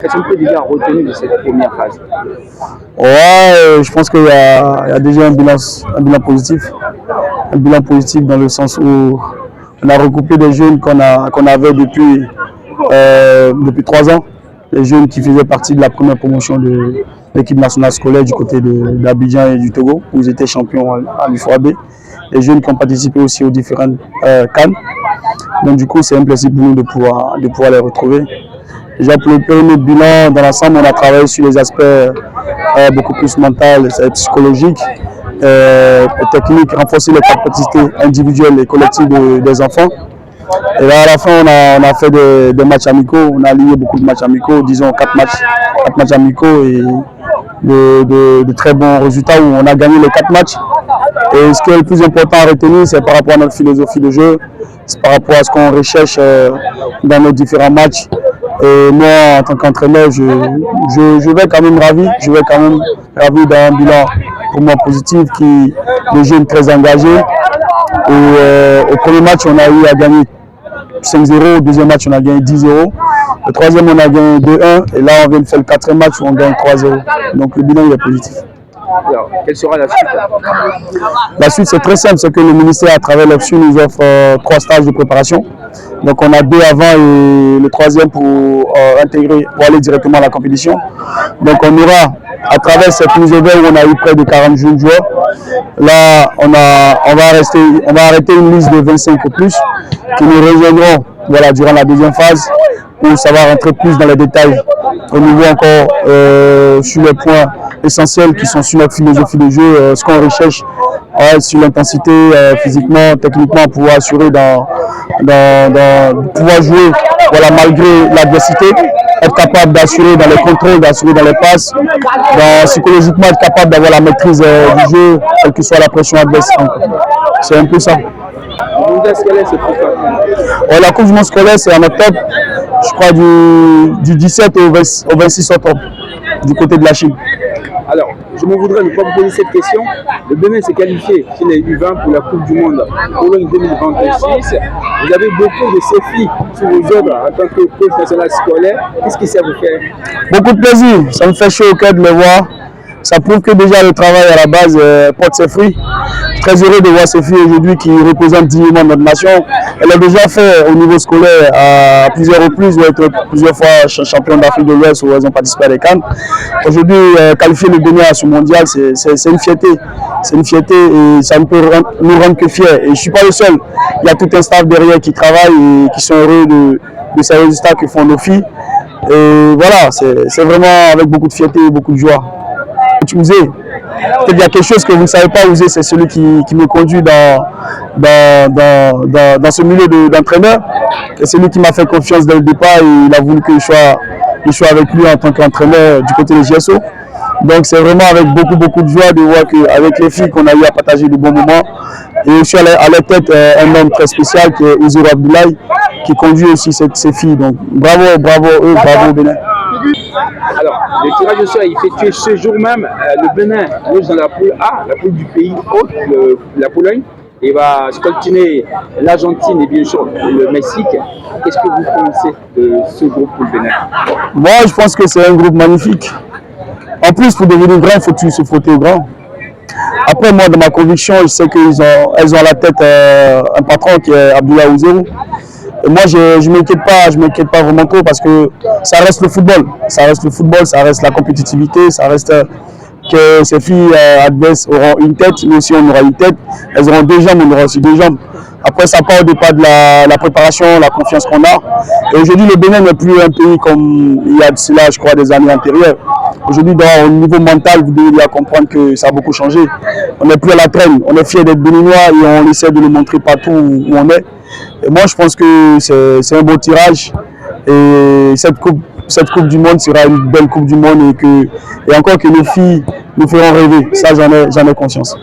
Qu'est-ce qu'on peut déjà retenir de cette première phase? Ouais, je pense qu'il y a déjà un bilan positif. Un bilan positif dans le sens où on a regroupé des jeunes qu'on avait depuis 3 ans. Les jeunes qui faisaient partie de la première promotion de l'équipe nationale scolaire du côté d'Abidjan et du Togo, où ils étaient champions à l'UFOAB. Les jeunes qui ont participé aussi aux différentes CAN. Donc du coup, c'est un plaisir pour nous de pouvoir les retrouver. Déjà pour le premier bilan, dans l'ensemble, on a travaillé sur les aspects beaucoup plus mentaux et psychologiques, techniques, renforcer les capacités individuelles et collectives des enfants. Et là, à la fin, on a fait des matchs amicaux, on a lié beaucoup de matchs amicaux, disons 4 matchs amicaux et de très bons résultats où on a gagné les 4 matchs. Et ce qui est le plus important à retenir, c'est par rapport à notre philosophie de jeu, c'est par rapport à ce qu'on recherche dans nos différents matchs. Et moi, en tant qu'entraîneur, je vais quand même ravi d'un bilan pour moi positif, des jeunes très engagés. Et au premier match, on a eu à gagner 5-0, au deuxième match, on a gagné 10-0. Le troisième, on a gagné 2-1. Et là, on vient de faire le quatrième match où on gagne 3-0. Donc le bilan il est positif. Alors, quelle sera la suite? La suite, c'est très simple, c'est que le ministère, à travers l'OPSU, nous offre 3 stages de préparation. Donc on a 2 avant et le 3e pour aller directement à la compétition. Donc on aura, à travers cette mise au vert où on a eu près de 40 jeunes joueurs, là on va arrêter une liste de 25 ou plus qui nous rejoindront durant la deuxième phase où ça va rentrer plus dans les détails au niveau encore sur les points essentiels qui sont sur notre philosophie de jeu, ce qu'on recherche sur l'intensité physiquement, techniquement, pour assurer pouvoir jouer malgré l'adversité, être capable d'assurer dans les contrôles, d'assurer dans les passes, psychologiquement être capable d'avoir la maîtrise du jeu, quelle que soit la pression adverse. C'est un peu ça. Le mondial scolaire, c'est pour quand? La Coupe du monde scolaire, c'est en octobre, je crois du 17 au 26 octobre, du côté de la Chine. Alors, je me voudrais ne pas vous poser cette question. Le Bénin s'est qualifié chez les U20 pour la Coupe du Monde Pologne 2026. Vous avez beaucoup de défis sur vos œuvres en tant que coach national scolaire. Qu'est-ce que ça vous fait? Beaucoup de plaisir. Ça me fait chaud au cœur de le voir. Ça prouve que déjà le travail à la base porte ses fruits. Je suis très heureux de voir ces filles aujourd'hui qui représentent dignement notre nation. Elle a déjà fait au niveau scolaire à plusieurs reprises, ou être plusieurs fois championne d'Afrique de l'Ouest où elles ont participé à des CAN. Aujourd'hui, qualifier le Bénin à ce mondial, c'est une fierté. C'est une fierté et ça ne peut nous rendre que fiers. Et je ne suis pas le seul. Il y a tout un staff derrière qui travaille et qui sont heureux de ces résultats que font nos filles. Et voilà, c'est vraiment avec beaucoup de fierté et beaucoup de joie. Ouzé, peut-être il y a quelque chose que vous ne savez pas, Ouzé, c'est celui qui me conduit dans ce milieu d'entraîneur. C'est celui qui m'a fait confiance dès le départ et il a voulu que je sois avec lui en tant qu'entraîneur du côté des GSO. Donc c'est vraiment avec beaucoup de joie de voir qu'avec les filles qu'on a eu à partager de bons moments. Et aussi à la tête un homme très spécial qui est Ouzou Abdoulaye, qui conduit aussi ces filles. Donc bravo eux, bravo Bénin. Alors, le tirage au sort est effectué ce jour même. Le Bénin loge dans la poule A, la poule du pays hôte, la Pologne, et va scoltiner l'Argentine et bien sûr le Mexique. Qu'est-ce que vous pensez de ce groupe pour le Bénin? Moi, je pense que c'est un groupe magnifique. En plus, pour devenir grand, il faut se frotter au grand. Après, moi, dans ma conviction, je sais qu'elles ont à la tête un patron qui est Abdoulaye Ouzou. Et moi, je ne m'inquiète pas vraiment trop parce que ça reste le football. Ça reste le football, ça reste la compétitivité, ça reste que ces filles adverses auront une tête, nous aussi on aura une tête. Elles auront 2 jambes, on aura aussi 2 jambes. Après, ça part au départ de la préparation, la confiance qu'on a. Et aujourd'hui, le Bénin n'est plus un pays comme il y a de cela, je crois, des années antérieures. Aujourd'hui, au niveau mental, vous devez bien comprendre que ça a beaucoup changé. On n'est plus à la traîne, on est fiers d'être béninois et on essaie de le montrer partout où on est. Et moi, je pense que c'est un beau tirage. Et cette coupe du Monde sera une belle Coupe du Monde et encore que nos filles nous feront rêver. Ça, j'en ai conscience.